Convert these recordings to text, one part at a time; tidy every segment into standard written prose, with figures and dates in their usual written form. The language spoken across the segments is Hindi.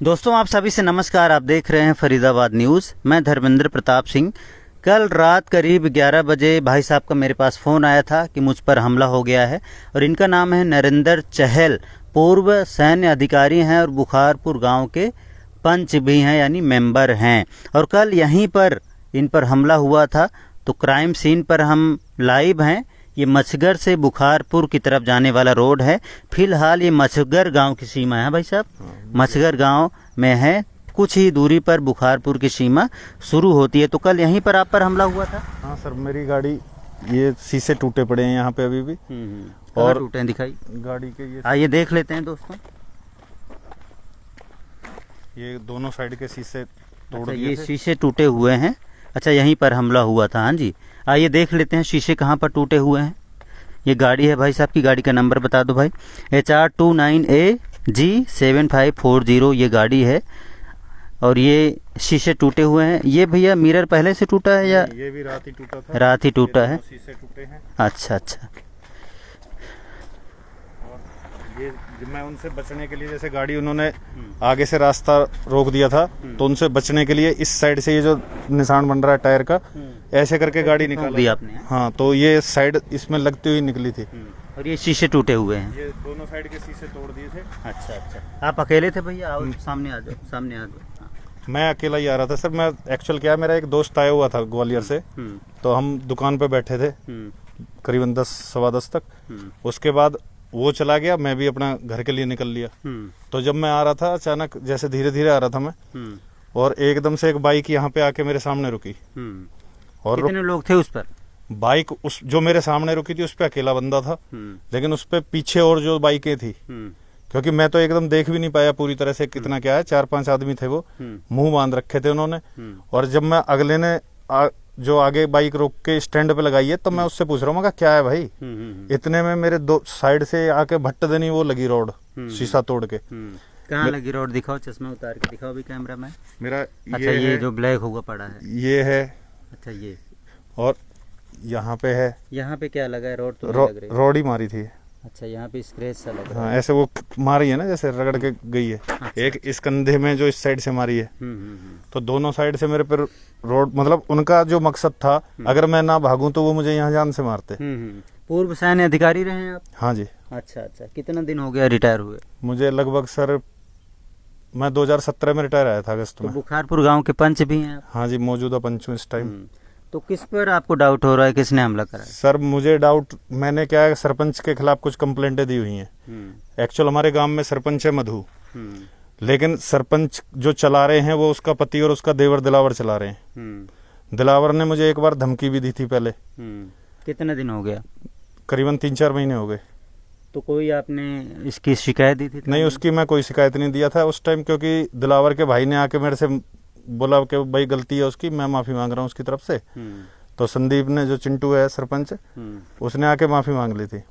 दोस्तों आप सभी से नमस्कार। आप देख रहे हैं फरीदाबाद न्यूज़। मैं धर्मेंद्र प्रताप सिंह। कल रात करीब 11 बजे भाई साहब का मेरे पास फ़ोन आया था कि मुझ पर हमला हो गया है और इनका नाम है नरेंद्र चहल। पूर्व सैन्य अधिकारी हैं और बुखारपुर गांव के पंच भी हैं, यानी मेंबर हैं। और कल यहीं पर इन पर हमला हुआ था। तो क्राइम सीन पर हम लाइव हैं। ये मछगर से बुखारपुर की तरफ जाने वाला रोड है। फिलहाल ये मछगर गांव की सीमा है भाई साहब, मछगर गांव में है। कुछ ही दूरी पर बुखारपुर की सीमा शुरू होती है। तो कल यहीं पर आप पर हमला हुआ था? हाँ सर, मेरी गाड़ी ये शीशे टूटे पड़े हैं यहाँ पे अभी भी। और टूटे हैं दिखाई गाड़ी के ये आइए देख लेते हैं दोस्तों। ये दोनों साइड के शीशे तोड़ अच्छा, दिए ये थे। शीशे टूटे हुए हैं। अच्छा, यहीं पर हमला हुआ था। हाँ जी, आइए देख लेते हैं शीशे कहाँ पर टूटे हुए हैं। ये गाड़ी है भाई साहब की, गाड़ी का नंबर बता दो भाई। HR29AG7540 ये गाड़ी है और ये शीशे टूटे हुए हैं। ये भैया मिरर पहले से टूटा है या ये भी रात ही टूटा था। रात ही टूटा ये है? दोनों शीशे टूटे हैं। अच्छा अच्छा। और ये मैं उनसे बचने के लिए, जैसे गाड़ी उन्होंने आगे से रास्ता रोक दिया था, तो उनसे बचने के लिए इस साइड से ये जो निशान बन रहा है टायर का, ऐसे करके गाड़ी निकाल दी आपने? हाँ, तो ये साइड इसमें लगती हुई निकली थी। और ये शीशे टूटे हुए हैं? ये दोनों साइड के शीशे तोड़ दिए थे। अच्छा अच्छा। आप अकेले थे भैया? आओ सामने आ जाओ, सामने आ जाओ। हाँ। मैं अकेला ही आ रहा था सर। मैं एक्चुअल क्या है, मेरा एक दोस्त आया हुआ था ग्वालियर से, तो हम दुकान पे बैठे थे करीबन 10 सवा 10 तक। उसके बाद वो चला गया, मैं भी अपना घर के लिए निकल लिया। तो जब मैं आ रहा था, अचानक जैसे धीरे धीरे आ रहा था मैं, और एकदम से एक बाइक यहाँ पे आके मेरे सामने रुकी। और कितने लोग थे उस पर? बाइक उस जो मेरे सामने रुकी थी उस पे अकेला बंदा था, लेकिन उस पे पीछे और जो बाइकें थी, क्योंकि मैं तो एकदम देख भी नहीं पाया पूरी तरह से कितना क्या है। 4-5 आदमी थे, वो मुंह बांध रखे थे उन्होंने। और जब मैं अगले ने जो आगे बाइक रोक के स्टैंड पे लगाई है, तो मैं उससे पूछ रहा हूँ, क्या है भाई? इतने में मेरे दो साइड से आके भट्ट देनी वो लगी रोड, शीशा तोड़ के। कहाँ लगी रोड? दिखाओ, चश्मा उतार के दिखाओ भी कैमरा में। मेरा अच्छा, ये जो ब्लैक होगा पड़ा है ये है। अच्छा, ये और यहाँ पे है। यहाँ पे क्या लगा है? रोड तो नहीं लग रही। रोड ही मारी थी। अच्छा, यहाँ पे स्क्रैच सा लग रहा है। हाँ, ऐसे वो मारी है ना, जैसे रगड़ के गई है। अच्छा। एक इस कंधे में जो इस साइड से मारी है। तो दोनों साइड से मेरे पे रोड, मतलब उनका जो मकसद था, अगर मैं ना भागूं तो वो मुझे यहाँ जान से मारते। पूर्व सैन्य अधिकारी रहे हैं आप? हाँ जी। अच्छा अच्छा। कितना दिन हो गया रिटायर हुए? मुझे लगभग सर, मैं 2017 में रिटायर आया था अगस्त में। बुखारपुर गांव के पंच भी हैं आप? हाँ जी, मौजूदा पंच हूँ इस टाइम। तो किस पर आपको डाउट हो रहा है, किसने हमला करा है? सर मुझे डाउट, मैंने क्या है, सरपंच के खिलाफ कुछ कंप्लेंटें दी हुई हैं। एक्चुअल हमारे गांव में सरपंच है मधु, लेकिन सरपंच जो चला रहे हैं वो उसका पति और उसका देवर दिलावर चला रहे हैं। दिलावर ने मुझे एक बार धमकी भी दी थी पहले। कितने दिन हो गया? करीबन 3-4 महीने हो गए। तो कोई आपने इसकी शिकायत दी थी? नहीं, उसकी मैं कोई शिकायत नहीं दिया था उस टाइम, क्योंकि दिलावर के भाई ने आके मेरे से बोला कि भाई गलती है उसकी, मैं माफी मांग रहा हूँ उसकी तरफ से। तो संदीप ने, जो चिंटू है सरपंच, उसने आके माफी मांग ली थी।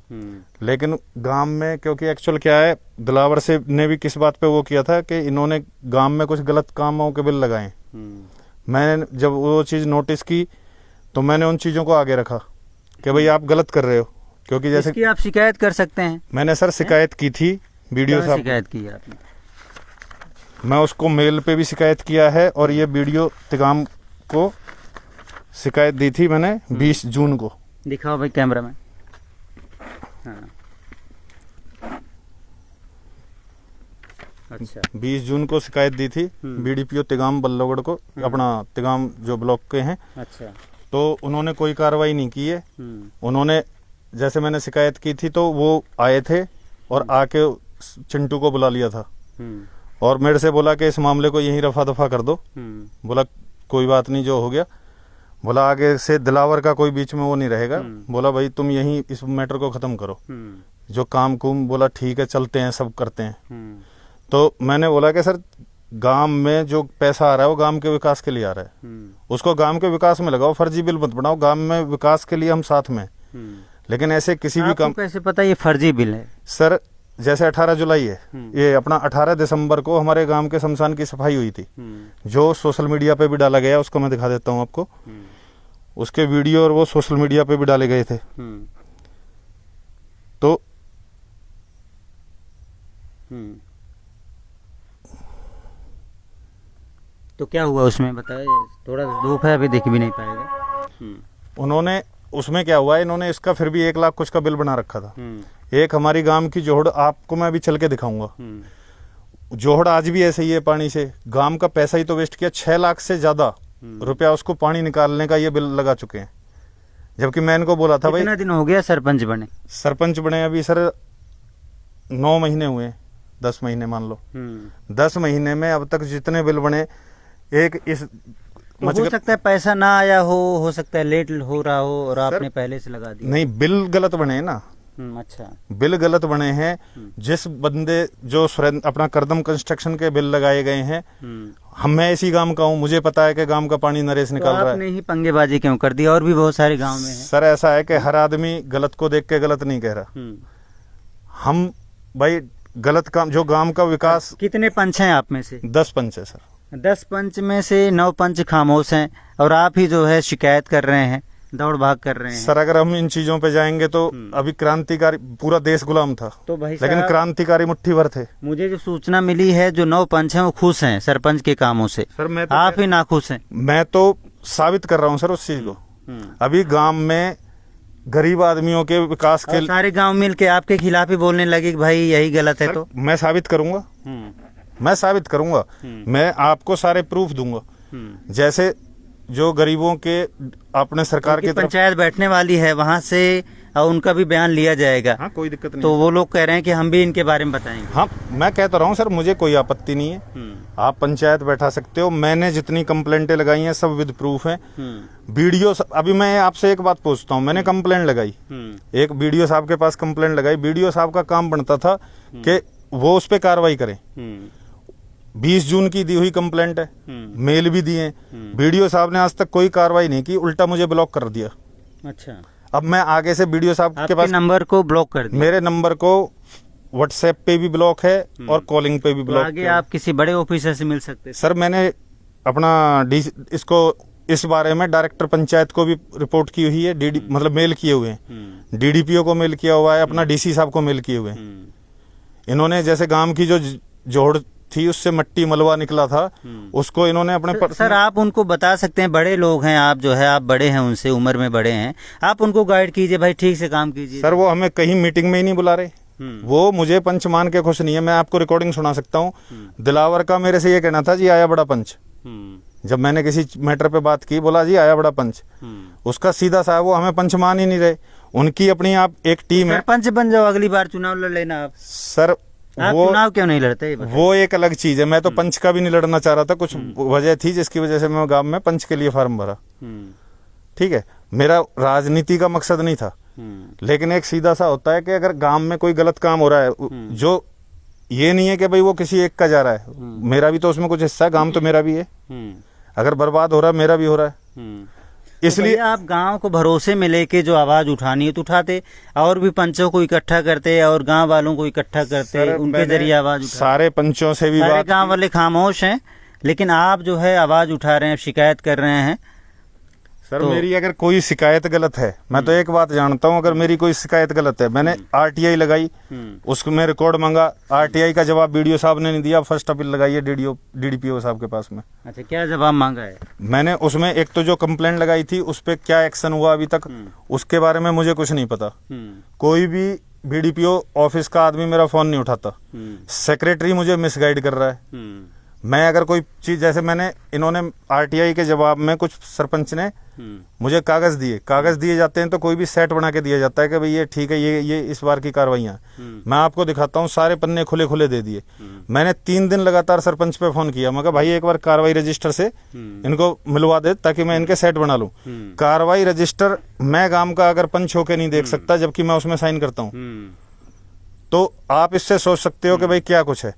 लेकिन गांव में, क्योंकि एक्चुअल क्या है, दिलावर से ने भी किस बात पे वो किया था कि इन्होंने गांव में कुछ गलत कामों के बिल लगाए। मैंने जब वो चीज नोटिस की तो मैंने उन चीजों को आगे रखा कि भाई आप गलत कर रहे हो, क्योंकि जैसे इसकी आप शिकायत कर सकते हैं। मैंने सर शिकायत की थी वीडियो साहब। शिकायत की आपने? मैं उसको मेल पे भी शिकायत किया है, और ये वीडियो तिगाम को शिकायत दी थी मैंने 20 जून को। दिखाओ भाई कैमरा में। हाँ। अच्छा, 20 जून को शिकायत दी थी बीडीपीओ तिगाम बल्लभगढ़ को, अपना तिगाम जो ब्लॉक के हैं। अच्छा। तो उन्होंने कोई कार्रवाई नहीं की है। उन्होंने, जैसे मैंने शिकायत की थी तो वो आए थे और आके चिंटू को बुला लिया था और मेरे से बोला कि इस मामले को यहीं रफा दफा कर दो। बोला कोई बात नहीं, जो हो गया। बोला आगे से दिलावर का कोई बीच में वो नहीं रहेगा। बोला भाई तुम यहीं इस मैटर को खत्म करो, जो काम कुम। बोला ठीक है, चलते हैं, सब करते हैं। तो मैंने बोला कि सर, गांव में जो पैसा आ रहा है वो गांव के विकास के लिए आ रहा है, उसको गांव के विकास में लगाओ, फर्जी बिल मत बनाओ। गांव में विकास के लिए हम साथ में। लेकिन ऐसे किसी भी काम, कैसे पता ये फर्जी बिल है? सर जैसे 18 जुलाई है, ये अपना 18 दिसंबर को हमारे गांव के शमशान की सफाई हुई थी, जो सोशल मीडिया पे भी डाला गया। उसको मैं दिखा देता हूँ आपको, उसके वीडियो, और वो सोशल मीडिया पे भी डाले गए थे। तो तो क्या हुआ उसमें बताए, थोड़ा धूप है अभी दिख भी नहीं पाएगा। उन्होंने उसमें क्या हुआ, इन्होंने इसका फिर भी 1 लाख कुछ का बिल बना रखा था। एक हमारी गांव की जोहड़, आपको मैं अभी चल के दिखाऊंगा, जोहड़ आज भी ऐसे ही है पानी से। गांव का पैसा ही तो वेस्ट किया, 6 लाख से ज्यादा रुपया उसको पानी निकालने का ये बिल लगा चुके हैं। जबकि मैं इनको बोला था भाई, कितना दिन हो गया सरपंच बने? सरपंच बने अभी सर 9 महीने हुए, 10 महीने मान लो। 10 महीने में अब तक जितने बिल बने, एक इस तो हो सकता है पैसा ना आया हो सकता है लेट हो रहा हो और आपने पहले से लगा दिया। नहीं, बिल गलत बने हैं ना। अच्छा, बिल गलत बने हैं। जिस बंदे जो अपना करदम कंस्ट्रक्शन के बिल लगाए गए हैं, मैं इसी गांव का हूँ, मुझे पता है कि गांव का पानी नरेश निकाल रहा है। आपने ही पंगेबाजी क्यों कर दी? और भी बहुत सारे गांव में है। सर ऐसा है कि हर आदमी गलत को देख के गलत नहीं कह रहा। हम भाई गलत काम, जो गांव का विकास। कितने पंच हैं आप में से? 10 पंच है सर। 10 पंच में से 9 पंच खामोश हैं और आप ही जो है शिकायत कर रहे हैं, दौड़ भाग कर रहे हैं। सर अगर हम इन चीजों पे जाएंगे तो अभी क्रांतिकारी, पूरा देश गुलाम था तो भाई लेकिन क्रांतिकारी मुट्ठी भर थे। मुझे जो सूचना मिली है जो 9 पंच हैं वो खुश हैं सरपंच के कामों से। सर मैं तो आप ही नाखुश हैं। मैं तो साबित कर रहा हूँ सर उस चीज को। अभी गांव में गरीब आदमियों के विकास के सारे गांव मिल के आपके खिलाफ ही बोलने लगे कि भाई यही गलत है। तो मैं साबित करूंगा, मैं साबित करूंगा, मैं आपको सारे प्रूफ दूंगा। जैसे जो गरीबों के अपने सरकार की पंचायत बैठने वाली है वहां से और उनका भी बयान लिया जाएगा। हाँ, कोई दिक्कत नहीं। तो वो लोग कह रहे हैं कि हम भी इनके बारे में बताएंगे। हाँ, मैं कहता रहा हूँ सर, मुझे कोई आपत्ति नहीं है। आप पंचायत बैठा सकते हो। मैंने जितनी कंप्लेंटें लगाई हैं सब विद प्रूफ हैं। वीडियो अभी मैं आपसे एक बात पूछता हूँ, मैंने कंप्लेंट लगाई, एक वीडियो साहब के पास कंप्लेंट लगाई। वीडियो साहब का काम बनता था कि वो उस पर कार्रवाई करें। 20 जून की दी हुई कंप्लेंट है, मेल भी दिए। वीडियो साहब ने आज तक कोई कार्रवाई नहीं की, उल्टा मुझे ब्लॉक कर दिया। अच्छा, अब मैं आगे से वीडियो साहब के पास नंबर को ब्लॉक कर दिया। मेरे नंबर को व्हाट्सएप पे भी ब्लॉक है और कॉलिंग पे भी तो ब्लॉक। आगे आप किसी बड़े ऑफिसर से मिल सकते हैं। सर मैंने अपना इसको इस बारे में डायरेक्टर पंचायत को भी रिपोर्ट की हुई है, मतलब मेल किए हुए हैं। डीडीपीओ को मेल किया हुआ है, अपना डीसी साहब को मेल किए हुए हैं। इन्होंने जैसे गांव की जो जोड़ थी उससे मट्टी मलबा निकला था, उसको इन्होंने अपने सर आप उनको बता सकते हैं, बड़े लोग हैं आप, जो है आप बड़े हैं उनसे, उम्र में बड़े हैं, आप उनको गाइड कीजिए भाई, ठीक से काम कीजिए। सर वो हमें कहीं मीटिंग में ही नहीं बुला रहे। वो मुझे पंच मान के खुश नहीं है। मैं आपको रिकॉर्डिंग सुना सकता हूँ। दिलावर का मेरे से ये कहना था, जी आया बड़ा पंच। जब मैंने किसी मैटर पे बात की, बोला जी आया बड़ा पंच। उसका सीधा सा वो हमें पंच मान ही नहीं रहे। उनकी अपनी आप एक टीम है। पंच बन जाओ, अगली बार चुनाव लड़ लेना आप। सर आप चुनाव क्यों नहीं लड़ते? वो एक अलग चीज है। मैं तो पंच का भी नहीं लड़ना चाह रहा था, कुछ वजह थी जिसकी वजह से मैं गांव में पंच के लिए फॉर्म भरा। ठीक है, मेरा राजनीति का मकसद नहीं था। लेकिन एक सीधा सा होता है कि अगर गांव में कोई गलत काम हो रहा है, जो ये नहीं है कि भाई वो किसी एक का जा रहा है, मेरा भी तो उसमें कुछ हिस्सा है। गांव तो मेरा भी है। अगर बर्बाद हो रहा है, मेरा भी हो रहा है। इसलिए तो आप गांव को भरोसे में लेके जो आवाज उठानी है तो उठाते, और भी पंचों को इकट्ठा करते और गांव वालों को इकट्ठा करते, उनके जरिए आवाज उठाते। सारे पंचों से भी बात, गांव वाले खामोश हैं, लेकिन आप जो है आवाज उठा रहे हैं, शिकायत कर रहे हैं। सर मेरी अगर कोई शिकायत गलत है, मैं तो एक बात जानता हूं, अगर मेरी कोई शिकायत गलत है, मैंने आरटीआई लगाई, उसमें रिकॉर्ड मांगा, आरटीआई का जवाब वीडियो साहब ने नहीं दिया। फर्स्ट अपील लगाई है डीडीपीओ साहब के पास में। अच्छा, क्या जवाब मांगा है? मैंने उसमें एक तो जो कंप्लेंट लगाई थी उस पर क्या एक्शन हुआ अभी तक, उसके बारे में मुझे कुछ नहीं पता। कोई भी बीडीपीओ ऑफिस का आदमी मेरा फोन नहीं उठाता। सेक्रेटरी मुझे मिसगाइड कर रहा है। मैं अगर कोई चीज, जैसे मैंने, इन्होंने आरटीआई के जवाब में कुछ सरपंच ने मुझे कागज दिए जाते हैं तो कोई भी सेट बना के दिया जाता है कि भाई ये ठीक है, ये इस बार की कार्रवाइयां। मैं आपको दिखाता हूँ, सारे पन्ने खुले खुले दे दिए। मैंने 3 दिन लगातार सरपंच पे फोन किया, मगर भाई एक बार कार्रवाई रजिस्टर से इनको मिलवा दे ताकि मैं इनके सेट बना लूं। कार्रवाई रजिस्टर मैं गांव का अगर पंच होके नहीं देख सकता, जबकि मैं उसमें साइन करता हूँ। तो आप इससे सोच सकते हो कि भाई क्या कुछ है।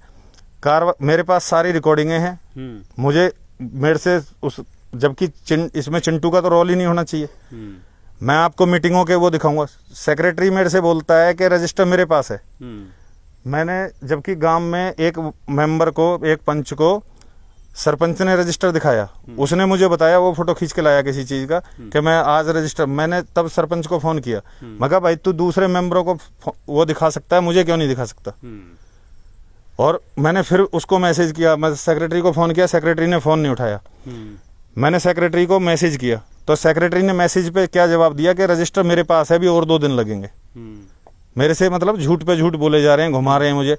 मेरे पास सारी रिकॉर्डिंगें हैं। मुझे मेरे से उस, जबकि इसमें चिंटू का तो रोल ही नहीं होना चाहिए। मैं आपको मीटिंगों के वो दिखाऊंगा। सेक्रेटरी मेरे से बोलता है कि रजिस्टर मेरे पास है। मैंने, जबकि गांव में एक मेंबर को, एक पंच को सरपंच ने रजिस्टर दिखाया, उसने मुझे बताया, वो फोटो खींच के लाया किसी चीज का कि मैं आज रजिस्टर, मैंने तब सरपंच को फोन किया, मैं कहा भाई तू दूसरे मेंबरों को वो दिखा सकता है, मुझे क्यों नहीं दिखा सकता? और मैंने फिर उसको मैसेज किया, मैं सेक्रेटरी को फ़ोन किया, सेक्रेटरी ने फ़ोन नहीं उठाया। मैंने सेक्रेटरी को मैसेज किया तो सेक्रेटरी ने मैसेज पे क्या जवाब दिया कि रजिस्टर मेरे पास है, अभी और 2 दिन लगेंगे। मेरे से मतलब झूठ पे झूठ बोले जा रहे हैं, घुमा रहे हैं मुझे।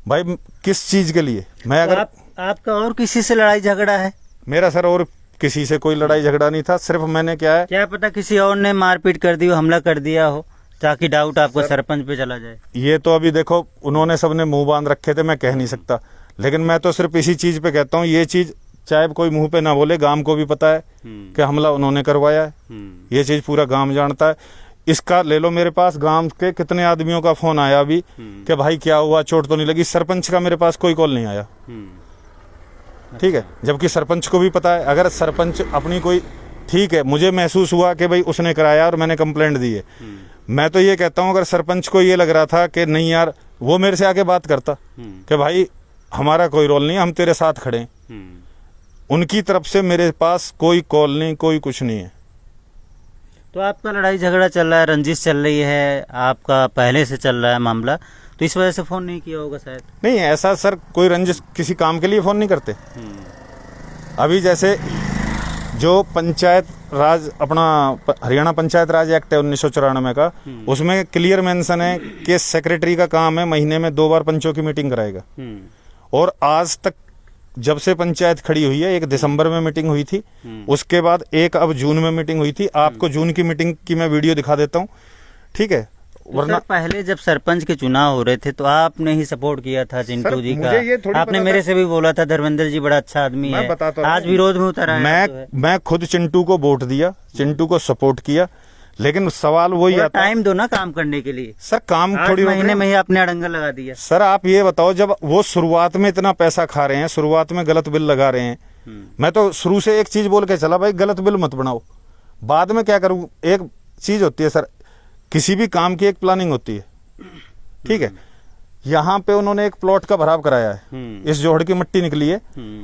भाई किस चीज़ के लिए? मैं तो अगर आपका और किसी से लड़ाई झगड़ा है? मेरा सर और किसी से कोई लड़ाई झगड़ा नहीं था, सिर्फ मैंने क्या है, क्या पता किसी और ने मारपीट कर दी हो, हमला कर दिया हो, ताकि डाउट आपको सरपंच पे चला जाए। ये तो अभी देखो उन्होंने सबने मुंह बांध रखे थे, मैं कह नहीं सकता, लेकिन मैं तो सिर्फ इसी चीज पे कहता हूँ, ये चीज चाहे कोई मुंह पे ना बोले, गांव को भी पता है कि हमला उन्होंने करवाया है। ये चीज पूरा गांव जानता है। इसका ले लो, मेरे पास गांव के कितने आदमियों का फोन आया अभी कि भाई क्या हुआ, चोट तो नहीं लगी। सरपंच का मेरे पास कोई कॉल नहीं आया। ठीक है, जबकि सरपंच को भी पता है। अगर सरपंच अपनी कोई, ठीक है, मुझे महसूस हुआ कि भाई उसने कराया और मैंने कंप्लेंट दी है, मैं तो ये कहता हूँ अगर सरपंच को ये लग रहा था कि नहीं यार, वो मेरे से आके बात करता कि भाई हमारा कोई रोल नहीं, हम तेरे साथ खड़े हैं। उनकी तरफ से मेरे पास कोई कॉल नहीं, कोई कुछ नहीं है। तो आपका लड़ाई झगड़ा चल रहा है, रंजिश चल रही है, आपका पहले से चल रहा है मामला, तो इस वजह से फोन नहीं किया होगा शायद। नहीं ऐसा सर, कोई रंजिश किसी काम के लिए फोन नहीं करते। अभी जैसे जो पंचायत राज अपना हरियाणा पंचायत राज एक्ट है 1994 का, उसमें क्लियर मेंशन है कि सेक्रेटरी का काम है महीने में 2 बार पंचों की मीटिंग कराएगा। और आज तक जब से पंचायत खड़ी हुई है, 1 दिसंबर में मीटिंग हुई थी, उसके बाद 1 अब जून में मीटिंग हुई थी। आपको जून की मीटिंग की मैं वीडियो दिखा देता हूँ, ठीक है। वरना पहले जब सरपंच के चुनाव हो रहे थे तो आपने ही सपोर्ट किया था चिंटू जी का। आपने मेरे से भी बोला था धर्मेंद्र जी बड़ा अच्छा आदमी है, आज विरोध में उतर आया है। मैं खुद चिंटू को वोट दिया, चिंटू को सपोर्ट किया, लेकिन सवाल वही आता, टाइम दो ना काम करने के लिए। सर काम थोड़ी महीने में ही आपने अड़ंगा लगा दिया। सर आप ये बताओ, जब वो शुरुआत में इतना पैसा खा रहे हैं, शुरुआत में गलत बिल लगा रहे हैं, मैं तो शुरू से एक चीज बोल के चला, भाई गलत बिल मत बनाओ, बाद में क्या करूं। एक चीज होती है सर, किसी भी काम की एक प्लानिंग होती है, ठीक है। यहाँ पे उन्होंने एक प्लॉट का भराव कराया है, इस जोहड़ की मिट्टी निकली है,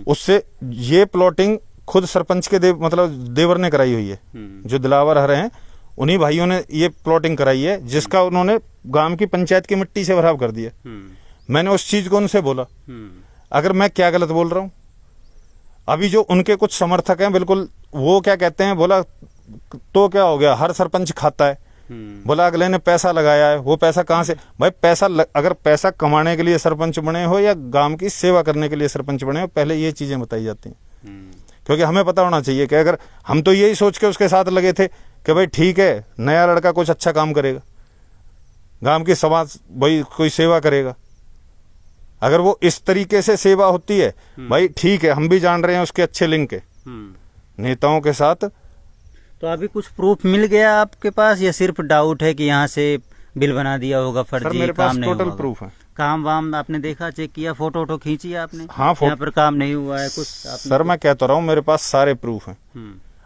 उससे ये प्लॉटिंग खुद सरपंच के मतलब देवर ने कराई हुई है, जो दिलावर हरे हैं, उन्हीं भाइयों ने ये प्लॉटिंग कराई है, जिसका उन्होंने गांव की पंचायत की मिट्टी से भराव कर दिया। मैंने उस चीज को उनसे बोला, अगर मैं क्या गलत बोल रहा हूं। अभी जो उनके कुछ समर्थक हैं, बिल्कुल वो क्या कहते हैं, बोला तो क्या हो गया, हर सरपंच खाता है। बोला अगले ने पैसा लगाया है, वो पैसा कहाँ से? भाई पैसा अगर पैसा कमाने के लिए सरपंच बने हो या गांव की सेवा करने के लिए सरपंच बने हो, पहले ये चीजें बताई जाती हैं। क्योंकि हमें पता होना चाहिए कि अगर हम तो यही सोच के उसके साथ लगे थे कि भाई ठीक है, नया लड़का कुछ अच्छा काम करेगा, गांव की समाज भाई कोई सेवा करेगा। अगर वो इस तरीके से सेवा होती है, भाई ठीक है, हम भी जान रहे हैं उसके अच्छे लिंक है नेताओं के साथ। तो अभी कुछ प्रूफ मिल गया आपके पास, या सिर्फ डाउट है कि यहाँ से बिल बना दिया होगा फर्जी? मेरे काम पास नहीं टोटल हुआ प्रूफ है। काम वाम आपने देखा, चेक किया, फोटो वोटो खींची आपने? हाँ, यहाँ पर काम नहीं हुआ है कुछ सर मैं कहता रहा हूँ, मेरे पास सारे प्रूफ हैं।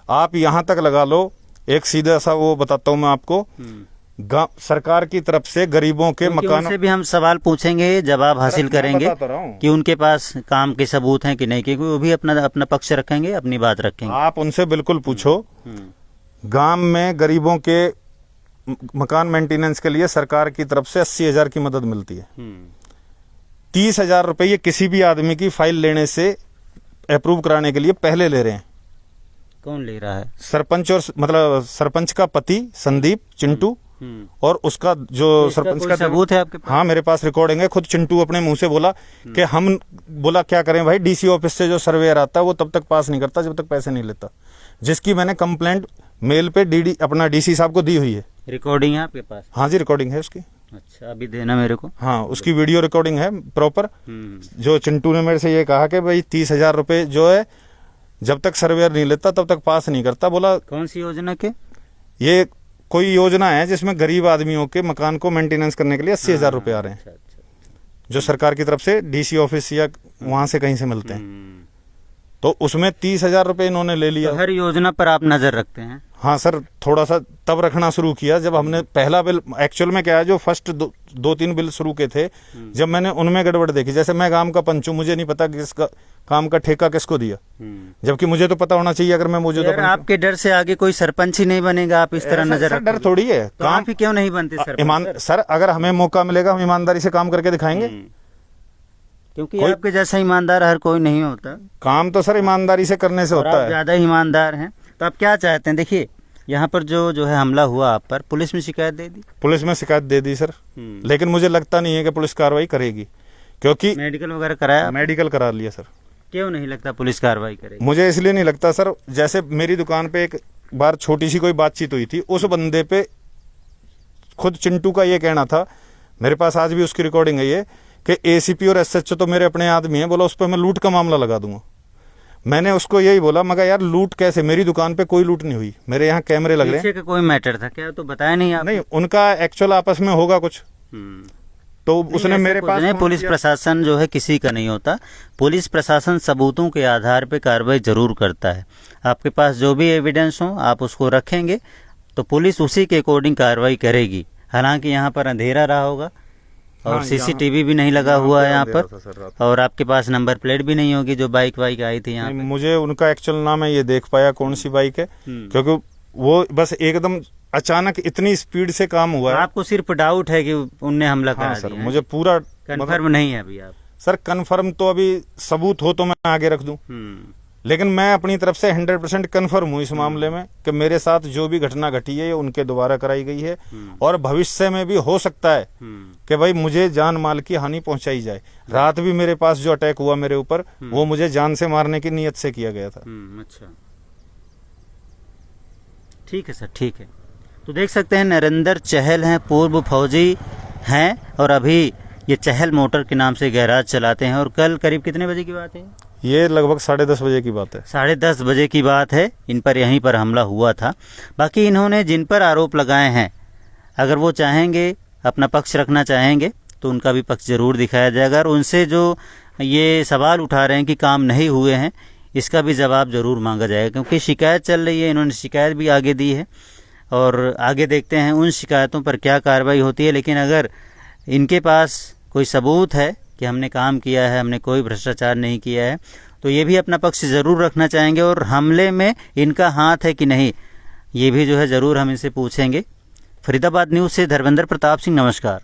आप यहाँ तक लगा लो, एक सीधा सा वो बताता हूँ मैं आपको, सरकार की तरफ से गरीबों के मकान से भी हम सवाल पूछेंगे, जवाब हासिल करेंगे कि उनके पास काम के सबूत हैं कि नहीं, क्योंकि वो भी अपना पक्ष रखेंगे, अपनी बात रखेंगे। आप उनसे बिल्कुल पूछो। गांव में गरीबों के मकान मेंटेनेंस के लिए सरकार की तरफ से 80,000 की मदद मिलती है। 30,000 रुपये किसी भी आदमी की फाइल लेने से अप्रूव कराने के लिए पहले ले रहे हैं। कौन ले रहा है? सरपंच, और मतलब सरपंच का पति संदीप, चिंटू, और उसका जो सरपंच का सबूत है आपके पास? हाँ मेरे पास रिकॉर्डिंग है। खुद चिंटू अपने मुंह से बोला कि हम, बोला क्या करें भाई, डीसी ऑफिस से जो सर्वेयर आता है वो तब तक पास नहीं करता जब तक पैसे नहीं लेता, जिसकी मैंने कंप्लेंट मेल पे अपना डीसी साहब को दी हुई है। रिकॉर्डिंग है आपके पास? हाँ जी, रिकॉर्डिंग है उसकी। अच्छा, अभी देना मेरे को। हाँ, उसकी वीडियो रिकॉर्डिंग है प्रॉपर। जो चिंटू ने मेरे से ये कहा कि भाई 30,000 रुपये जो है जब तक सर्वेयर नहीं लेता तब तक पास नहीं करता। बोला कौन सी योजना के? ये कोई योजना है जिसमें गरीब आदमियों के मकान को मेंटेनेंस करने के लिए 80,000 रुपये आ रहे हैं। अच्छा, अच्छा। जो सरकार की तरफ से डीसी ऑफिस या वहां से कहीं से मिलते हैं, तो उसमें 30,000 रुपये इन्होंने ले लिया। तो हर योजना पर आप नजर रखते हैं? हाँ सर, थोड़ा सा तब रखना शुरू किया जब हमने पहला बिल, एक्चुअल में क्या है, जो फर्स्ट 2-3 बिल शुरू के थे, जब मैंने उनमें गड़बड़ देखी। जैसे मैं गांव का पंच हूं, मुझे नहीं पता कि इसका काम का ठेका किसको दिया, जबकि मुझे तो पता होना चाहिए अगर मैं मौजूदा। आपके डर से आगे कोई सरपंच ही नहीं बनेगा, आप इस तरह नजर डर थोड़ी है। तो काम ही क्यों नहीं बनते सर? अगर हमें मौका मिलेगा हम ईमानदारी से काम करके दिखाएंगे। क्योंकि कोई- आपके जैसा ईमानदार हर कोई नहीं होता काम तो सर ईमानदारी से करने से और होता आप है। ज्यादा ईमानदार हैं। तो आप क्या चाहते हैं? देखिए यहाँ पर जो है हमला हुआ आप पर, पुलिस में शिकायत दे दी? पुलिस में शिकायत दे दी सर, लेकिन मुझे लगता नहीं है कि पुलिस कार्रवाई करेगी, क्योंकि मेडिकल वगैरह कराया? मेडिकल करा लिया सर। क्यों नहीं लगता पुलिस कार्रवाई करेगी? मुझे इसलिए नहीं लगता सर, जैसे मेरी दुकान पे एक बार छोटी सी कोई बातचीत हुई थी, उस बंदे पे खुद चिंटू का ये कहना था, मेरे पास आज भी उसकी रिकॉर्डिंग है ये, कि एसीपी और एसएचओ तो मेरे अपने आदमी हैं, बोला उस पर मैं लूट का मामला लगा दूंगा। मैंने उसको यही बोला, मगर यार लूट कैसे, मेरी दुकान पे कोई लूट नहीं हुई, मेरे यहाँ कैमरे लग रहे हैं। पीछे का कोई मैटर था क्या? तो बताया नहीं आप? नहीं, उनका एक्चुअल आपस में होगा कुछ, तो उसने नहीं, मेरे ऐसा पास कुछ नहीं, फोन पुलिस किया। प्रशासन जो है किसी का नहीं होता। पुलिस प्रशासन सबूतों के आधार पे कार्रवाई जरूर करता है। आपके पास जो भी एविडेंस हो आप उसको रखेंगे तो पुलिस उसी के अकॉर्डिंग कार्रवाई करेगी। हालांकि यहाँ पर अंधेरा रहा होगा और हाँ, सीसीटीवी भी नहीं लगा यहाँ हुआ पे है यहाँ अंधेरा पर, था सर रात। और आपके पास नंबर प्लेट भी नहीं होगी जो बाइक वाइक आई थी यहाँ नहीं, पे। मुझे उनका एक्चुअल नाम है ये देख पाया कौन सी बाइक है, क्योंकि वो बस एकदम अचानक इतनी स्पीड से काम हुआ है। आपको सिर्फ डाउट है कि उनने हमला करा हाँ सर, दिया है? मुझे पूरा कंफर्म नहीं है अभी आप? सर कंफर्म तो अभी सबूत हो तो मैं आगे रख दूं, लेकिन मैं अपनी तरफ से 100% कंफर्म हूं इस मामले में कि मेरे साथ जो भी घटना घटी है ये उनके द्वारा कराई गई है, और भविष्य में भी हो सकता है कि भाई मुझे जान माल की हानि पहुंचाई जाए। रात भी मेरे पास जो अटैक हुआ मेरे ऊपर, वो मुझे जान से मारने की नीयत से किया गया था। अच्छा, ठीक है सर, ठीक है। तो देख सकते हैं नरेंद्र चहल हैं, पूर्व फौजी हैं और अभी ये चहल मोटर के नाम से गैराज चलाते हैं। और कल करीब कितने बजे की बात है? ये लगभग 10:30 बजे की बात है। 10:30 बजे की बात है। इन पर यहीं पर हमला हुआ था। बाकी इन्होंने जिन पर आरोप लगाए हैं, अगर वो चाहेंगे अपना पक्ष रखना चाहेंगे तो उनका भी पक्ष जरूर दिखाया जाएगा, और उनसे जो ये सवाल उठा रहे हैं कि काम नहीं हुए हैं, इसका भी जवाब जरूर मांगा जाएगा, क्योंकि शिकायत चल रही है। इन्होंने शिकायत भी आगे दी है और आगे देखते हैं उन शिकायतों पर क्या कार्रवाई होती है। लेकिन अगर इनके पास कोई सबूत है कि हमने काम किया है, हमने कोई भ्रष्टाचार नहीं किया है, तो ये भी अपना पक्ष जरूर रखना चाहेंगे, और हमले में इनका हाथ है कि नहीं ये भी जो है जरूर हम इनसे पूछेंगे। फरीदाबाद न्यूज़ से धर्मेंद्र प्रताप सिंह, नमस्कार।